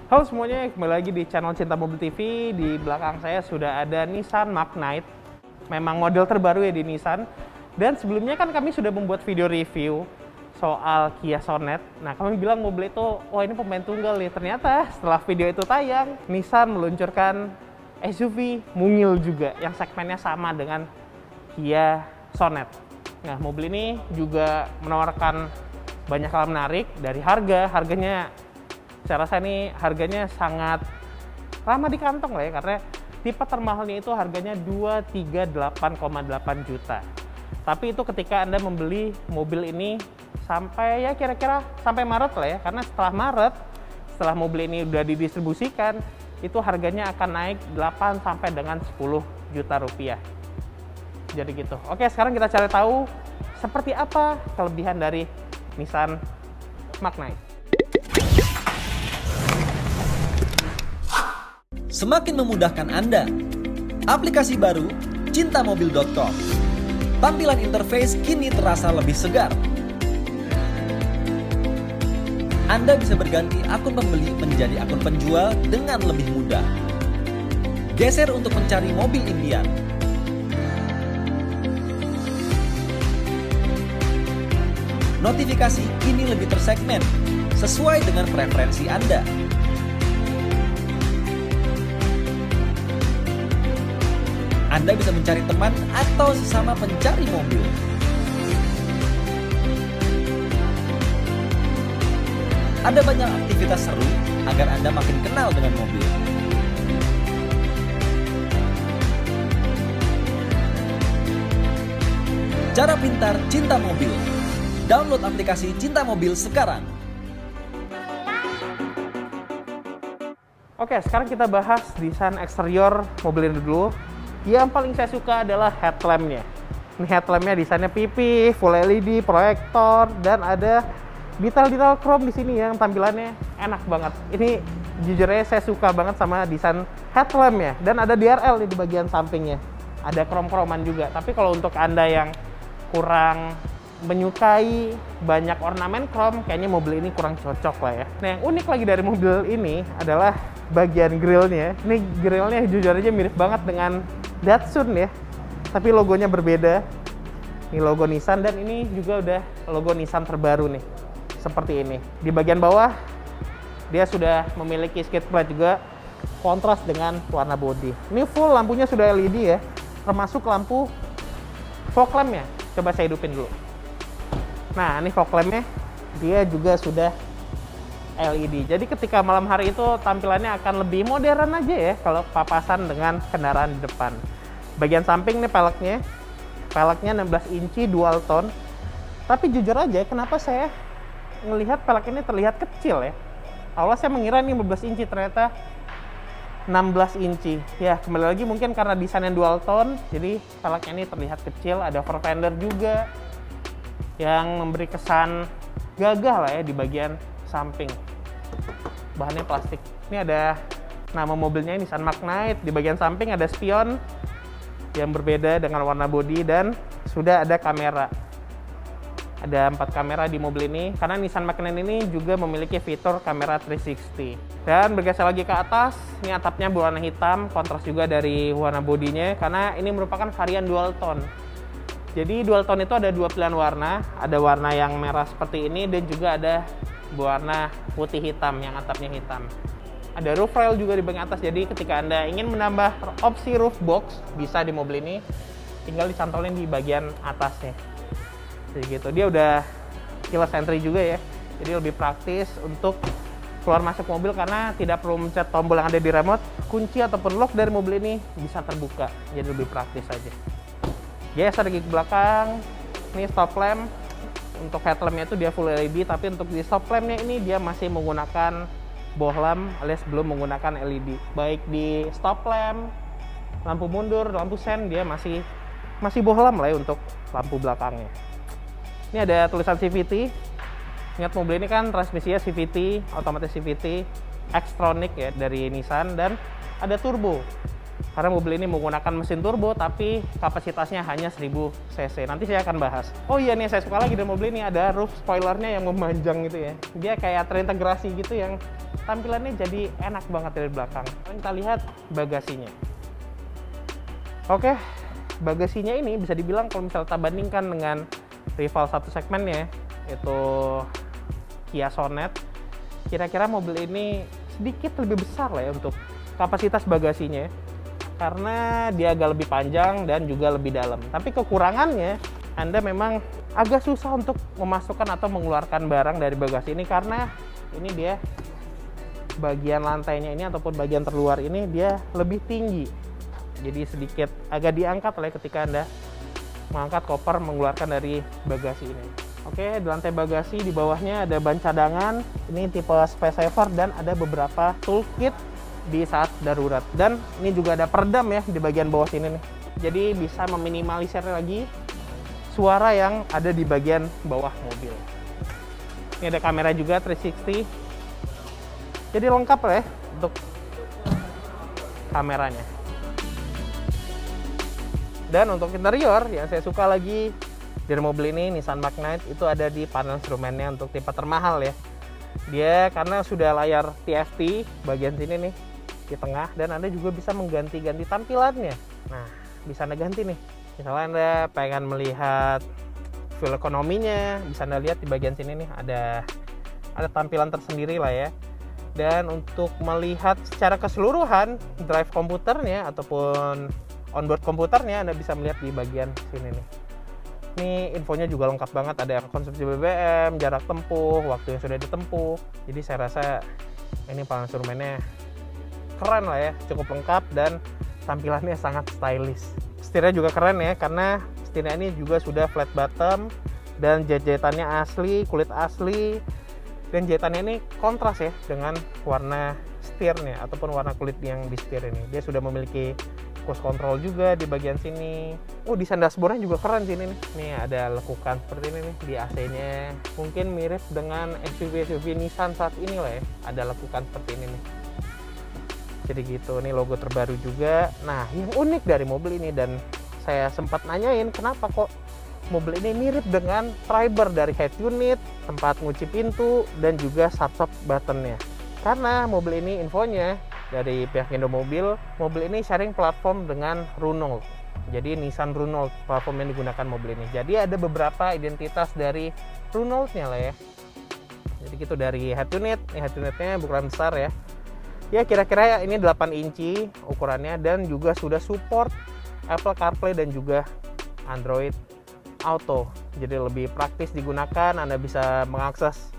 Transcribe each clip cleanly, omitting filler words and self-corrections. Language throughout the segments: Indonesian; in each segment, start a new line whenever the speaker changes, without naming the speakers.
Halo semuanya, kembali lagi di channel Cinta Mobil TV. Di belakang saya sudah ada Nissan Magnite. Memang model terbaru ya di Nissan. Dan sebelumnya kan kami sudah membuat video review soal Kia Sonet. Nah, kami bilang mobil itu, wah ini pemain tunggal nih. Ternyata setelah video itu tayang, Nissan meluncurkan SUV mungil juga yang segmennya sama dengan Kia Sonet. Nah, mobil ini juga menawarkan banyak hal menarik dari harganya. Saya rasa ini harganya sangat ramah di kantong lah ya, karena tipe termahalnya itu harganya 238,8 juta. Tapi itu ketika Anda membeli mobil ini sampai ya kira-kira sampai Maret lah ya, karena setelah Maret, setelah mobil ini udah didistribusikan, itu harganya akan naik 8 sampai dengan 10 juta rupiah. Jadi gitu. Oke, sekarang kita cari tahu seperti apa kelebihan dari Nissan Magnite.
Semakin memudahkan Anda. Aplikasi baru cintamobil.com. Tampilan interface kini terasa lebih segar. Anda bisa berganti akun pembeli menjadi akun penjual dengan lebih mudah. Geser untuk mencari mobil impian. Notifikasi kini lebih tersegmen sesuai dengan preferensi Anda. Anda bisa mencari teman atau sesama pencari mobil. Ada banyak aktivitas seru agar Anda makin kenal dengan mobil. Cara pintar cinta mobil. Download aplikasi Cinta Mobil sekarang.
Oke, sekarang kita bahas desain eksterior mobil ini dulu. Yang paling saya suka adalah headlampnya. Ini headlampnya desainnya pipih, full LED, proyektor, dan ada detail-detail chrome di sini yang tampilannya enak banget. Ini jujur aja saya suka banget sama desain headlampnya. Dan ada DRL nih di bagian sampingnya. Ada chrome-chroman juga. Tapi kalau untuk Anda yang kurang menyukai banyak ornamen chrome, kayaknya mobil ini kurang cocok lah ya. Nah, yang unik lagi dari mobil ini adalah bagian grillnya. Ini grillnya jujur aja mirip banget dengan Datsun ya, tapi logonya berbeda. Ini logo Nissan, dan ini juga udah logo Nissan terbaru nih, seperti ini. Di bagian bawah dia sudah memiliki skid plate juga, kontras dengan warna bodi. Ini full lampunya sudah LED ya, termasuk lampu fog lampnya. Coba saya hidupin dulu. Nah, ini fog lampnya dia juga sudah LED. Jadi ketika malam hari itu tampilannya akan lebih modern aja ya kalau papasan dengan kendaraan di depan. Bagian samping nih peleknya 16 inci dual tone. Tapi jujur aja, kenapa saya ngelihat pelek ini terlihat kecil ya? Awalnya saya mengira ini 15 inci, ternyata 16 inci. Ya, kembali lagi mungkin karena desainnya dual tone, jadi peleknya ini terlihat kecil. Ada fur fender juga yang memberi kesan gagah lah ya di bagian samping. Bahannya plastik. Ini ada nama mobilnya, Nissan Magnite. Di bagian samping ada spion yang berbeda dengan warna bodi, dan sudah ada kamera. Ada 4 kamera di mobil ini, karena Nissan Magnite ini juga memiliki fitur kamera 360. Dan bergeser lagi ke atas, ini atapnya berwarna hitam, kontras juga dari warna bodinya, karena ini merupakan varian dual tone. Jadi dual tone itu ada 2 pilihan warna, ada warna yang merah seperti ini, dan juga ada berwarna putih hitam yang atapnya hitam. Ada roof rail juga di bagian atas, jadi ketika Anda ingin menambah opsi roof box, bisa di mobil ini, tinggal dicantolin di bagian atasnya. Jadi gitu, dia udah keyless entry juga ya, jadi lebih praktis untuk keluar masuk mobil karena tidak perlu mencet tombol yang ada di remote. Kunci ataupun lock dari mobil ini bisa terbuka, jadi lebih praktis aja. Geser lagi ke belakang, ini stop lamp. Untuk headlampnya itu dia full LED, tapi untuk di stop lampnya ini dia masih menggunakan bohlam alias belum menggunakan LED. Baik di stop lamp, lampu mundur, lampu sen, dia masih bohlam lah ya untuk lampu belakangnya. Ini ada tulisan CVT. Ingat mobil ini kan transmisinya CVT, otomatis CVT, Xtronic ya dari Nissan, dan ada turbo. Karena mobil ini menggunakan mesin turbo, tapi kapasitasnya hanya 1000 cc. Nanti saya akan bahas. Oh iya nih, saya suka lagi dari mobil ini ada roof spoilernya yang memanjang gitu ya. Dia kayak terintegrasi gitu yang tampilannya jadi enak banget dari belakang. Kita lihat bagasinya. Oke, bagasinya ini bisa dibilang kalau misalnya kita bandingkan dengan rival satu segmennya, itu Kia Sonet, kira-kira mobil ini sedikit lebih besar lah ya untuk kapasitas bagasinya, karena dia agak lebih panjang dan juga lebih dalam. Tapi kekurangannya, Anda memang agak susah untuk memasukkan atau mengeluarkan barang dari bagasi ini, karena ini dia bagian lantainya ini ataupun bagian terluar ini dia lebih tinggi, jadi sedikit agak diangkat lah ketika Anda mengangkat koper mengeluarkan dari bagasi ini. Oke, di lantai bagasi di bawahnya ada ban cadangan, ini tipe space saver, dan ada beberapa toolkit di saat darurat, dan ini juga ada peredam ya di bagian bawah sini nih, jadi bisa meminimalisir lagi suara yang ada di bagian bawah mobil. Ini ada kamera juga 360. Jadi lengkap lah ya untuk kameranya. Dan untuk interior yang saya suka lagi dari mobil ini, Nissan Magnite, itu ada di panel instrumennya untuk tipe termahal ya. Dia karena sudah layar TFT bagian sini nih di tengah, dan Anda juga bisa mengganti-ganti tampilannya. Nah, bisa Anda ganti nih. Misalnya Anda pengen melihat fuel ekonominya, bisa Anda lihat di bagian sini nih ada tampilan tersendiri lah ya. Dan untuk melihat secara keseluruhan drive komputernya ataupun onboard komputernya, Anda bisa melihat di bagian sini nih. Ini infonya juga lengkap banget, ada konsumsi BBM, jarak tempuh, waktu yang sudah ditempuh. Jadi saya rasa ini panel instrumennya keren lah ya, cukup lengkap dan tampilannya sangat stylish. Setirnya juga keren ya, karena setirnya ini juga sudah flat bottom dan jahitannya asli, kulit asli. Dan jahitannya ini kontras ya dengan warna setirnya ataupun warna kulit yang di setir ini. Dia sudah memiliki cruise control juga di bagian sini. Desain dashboardnya juga keren sini nih. Nih ada lekukan seperti ini nih di AC-nya. Mungkin mirip dengan SUV Nissan saat ini lah ya. Ada lekukan seperti ini nih. Jadi gitu, ini logo terbaru juga. Nah, yang unik dari mobil ini, dan saya sempat nanyain kenapa kok mobil ini mirip dengan Triber dari head unit, tempat ngunci pintu, dan juga start-stop buttonnya. Karena mobil ini infonya dari pihak Indomobil, mobil ini sharing platform dengan Renault. Jadi Nissan Renault platform yang digunakan mobil ini. Jadi ada beberapa identitas dari Renault-nya lah ya. Jadi gitu dari head unit, ini head unitnya bukan besar ya. Ya kira-kira ini 8 inci ukurannya, dan juga sudah support Apple CarPlay dan juga Android Auto. Jadi lebih praktis digunakan, Anda bisa mengakses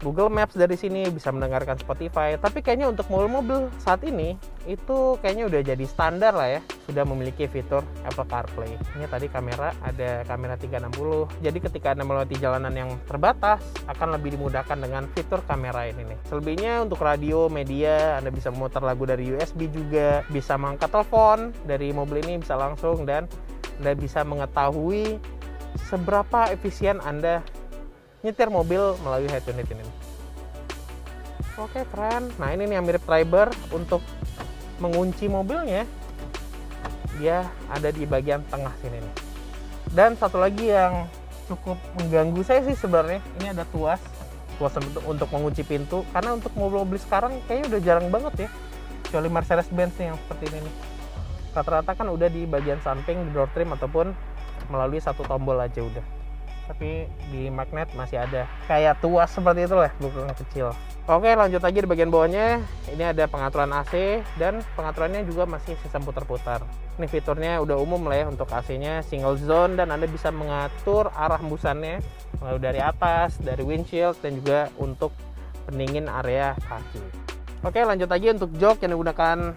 Google Maps dari sini, bisa mendengarkan Spotify. Tapi kayaknya untuk mobil-mobil saat ini itu kayaknya udah jadi standar lah ya, sudah memiliki fitur Apple CarPlay. Ini tadi kamera, ada kamera 360. Jadi ketika Anda melewati jalanan yang terbatas, akan lebih dimudahkan dengan fitur kamera ini nih. Selebihnya untuk radio, media, Anda bisa memutar lagu dari USB juga, bisa mengangkat telepon dari mobil ini bisa langsung, dan Anda bisa mengetahui seberapa efisien Anda nyetir mobil melalui head unit ini. Oke, keren. Nah, ini nih yang mirip Triber. Untuk mengunci mobilnya, dia ada di bagian tengah sini nih. Dan satu lagi yang cukup mengganggu saya sih sebenarnya, ini ada tuas untuk mengunci pintu. Karena untuk mobil-mobil sekarang kayaknya udah jarang banget ya, kecuali Mercedes-Benz nih yang seperti ini nih. Rata-rata kan udah di bagian samping, di door trim, ataupun melalui satu tombol aja udah. Tapi di Magnite masih ada kayak tuas seperti itu lah, bukan kecil. Oke, lanjut lagi di bagian bawahnya. Ini ada pengaturan AC, dan pengaturannya juga masih sistem putar-putar. Ini fiturnya udah umum lah ya untuk AC-nya, single zone, dan Anda bisa mengatur arah hembusannya lalu dari atas, dari windshield, dan juga untuk pendingin area kaki. Oke, lanjut lagi untuk jok yang digunakan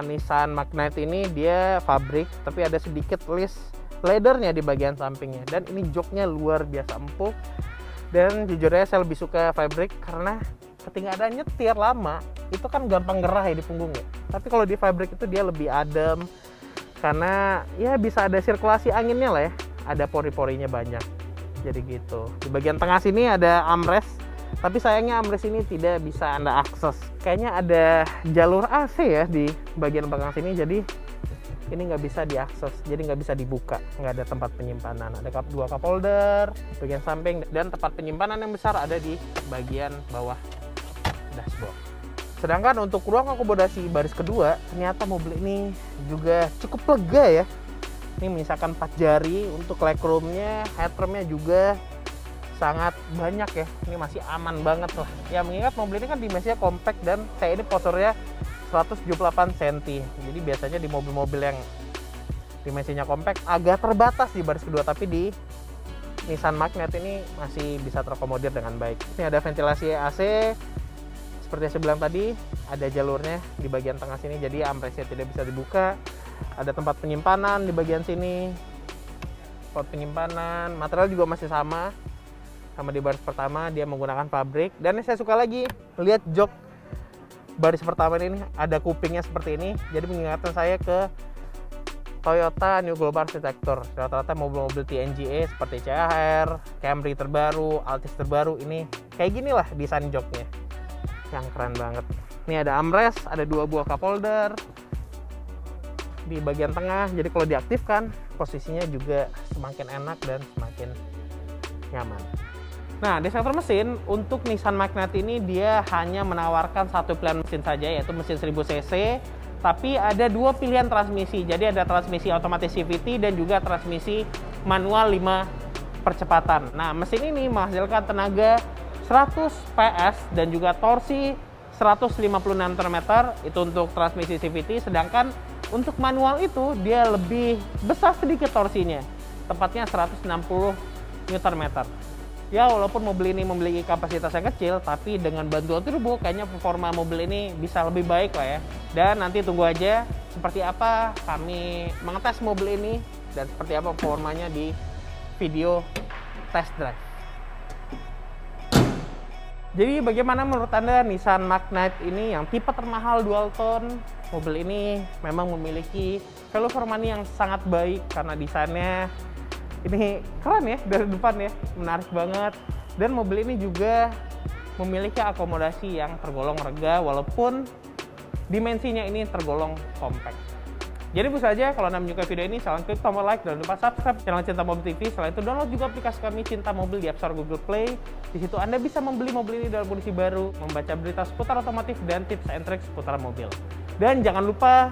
Nissan Magnite ini, dia fabrik tapi ada sedikit list leathernya di bagian sampingnya, dan ini joknya luar biasa empuk. Dan jujurnya saya lebih suka fabric karena ketika ada nyetir lama itu kan gampang gerah ya di punggung ya. Tapi kalau di fabric itu dia lebih adem karena ya bisa ada sirkulasi anginnya lah ya, ada pori-porinya banyak. Jadi gitu. Di bagian tengah sini ada armrest, tapi sayangnya armrest ini tidak bisa Anda akses. Kayaknya ada jalur AC ya di bagian belakang sini, jadi ini nggak bisa diakses, jadi nggak bisa dibuka, nggak ada tempat penyimpanan. Ada dua cup holder bagian samping, dan tempat penyimpanan yang besar ada di bagian bawah dashboard. Sedangkan untuk ruang akomodasi baris kedua, ternyata mobil ini juga cukup lega ya. Ini menyisakan 4 jari untuk legroomnya, headroomnya juga sangat banyak ya. Ini masih aman banget lah. Ya mengingat mobil ini kan dimensinya compact dan saya ini posornya 178 cm. Jadi biasanya di mobil-mobil yang dimensinya compact agak terbatas di baris kedua, tapi di Nissan Magnet ini masih bisa terakomodir dengan baik. Ini ada ventilasi AC. Seperti yang saya bilang tadi, ada jalurnya di bagian tengah sini, jadi armrestnya tidak bisa dibuka. Ada tempat penyimpanan di bagian sini. Spot penyimpanan, material juga masih sama di baris pertama, dia menggunakan pabrik. Dan yang saya suka lagi, lihat jok baris pertama ini ada kupingnya seperti ini, jadi mengingatkan saya ke Toyota New Global Architecture. Rata-rata mobil-mobil TNGA seperti CHR, Camry terbaru, Altis terbaru, ini kayak gini lah desain joknya, yang keren banget. Ini ada armrest, ada 2 buah cup holder di bagian tengah, jadi kalau diaktifkan posisinya juga semakin enak dan semakin nyaman. Nah, di sektor mesin, untuk Nissan Magnet ini dia hanya menawarkan satu pilihan mesin saja, yaitu mesin 1000 cc, tapi ada 2 pilihan transmisi. Jadi ada transmisi otomatis CVT dan juga transmisi manual 5 percepatan. Nah, mesin ini menghasilkan tenaga 100 PS dan juga torsi 150 Nm itu untuk transmisi CVT, sedangkan untuk manual itu dia lebih besar sedikit torsinya, tepatnya 160 Nm. Ya, walaupun mobil ini memiliki kapasitas yang kecil, tapi dengan bantuan turbo kayaknya performa mobil ini bisa lebih baik lah ya. Dan nanti tunggu aja seperti apa kami mengetes mobil ini dan seperti apa performanya di video test drive. Jadi bagaimana menurut Anda Nissan Magnet ini yang tipe termahal dual tone? Mobil ini memang memiliki value for money yang sangat baik karena desainnya ini keren ya dari depan ya, menarik banget. Dan mobil ini juga memiliki akomodasi yang tergolong rega walaupun dimensinya ini tergolong compact. Jadi itu saja, kalau Anda menyukai video ini silahkan klik tombol like dan lupa subscribe channel Cinta Mobil TV. Selain itu download juga aplikasi kami Cinta Mobil di App Store Google Play. Di situ Anda bisa membeli mobil ini dalam kondisi baru, membaca berita seputar otomotif dan tips and tricks seputar mobil. Dan jangan lupa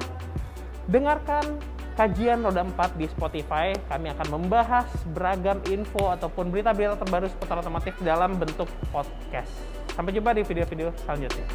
dengarkan kajian roda 4 di Spotify. Kami akan membahas beragam info ataupun berita-berita terbaru seputar otomotif dalam bentuk podcast. Sampai jumpa di video-video selanjutnya.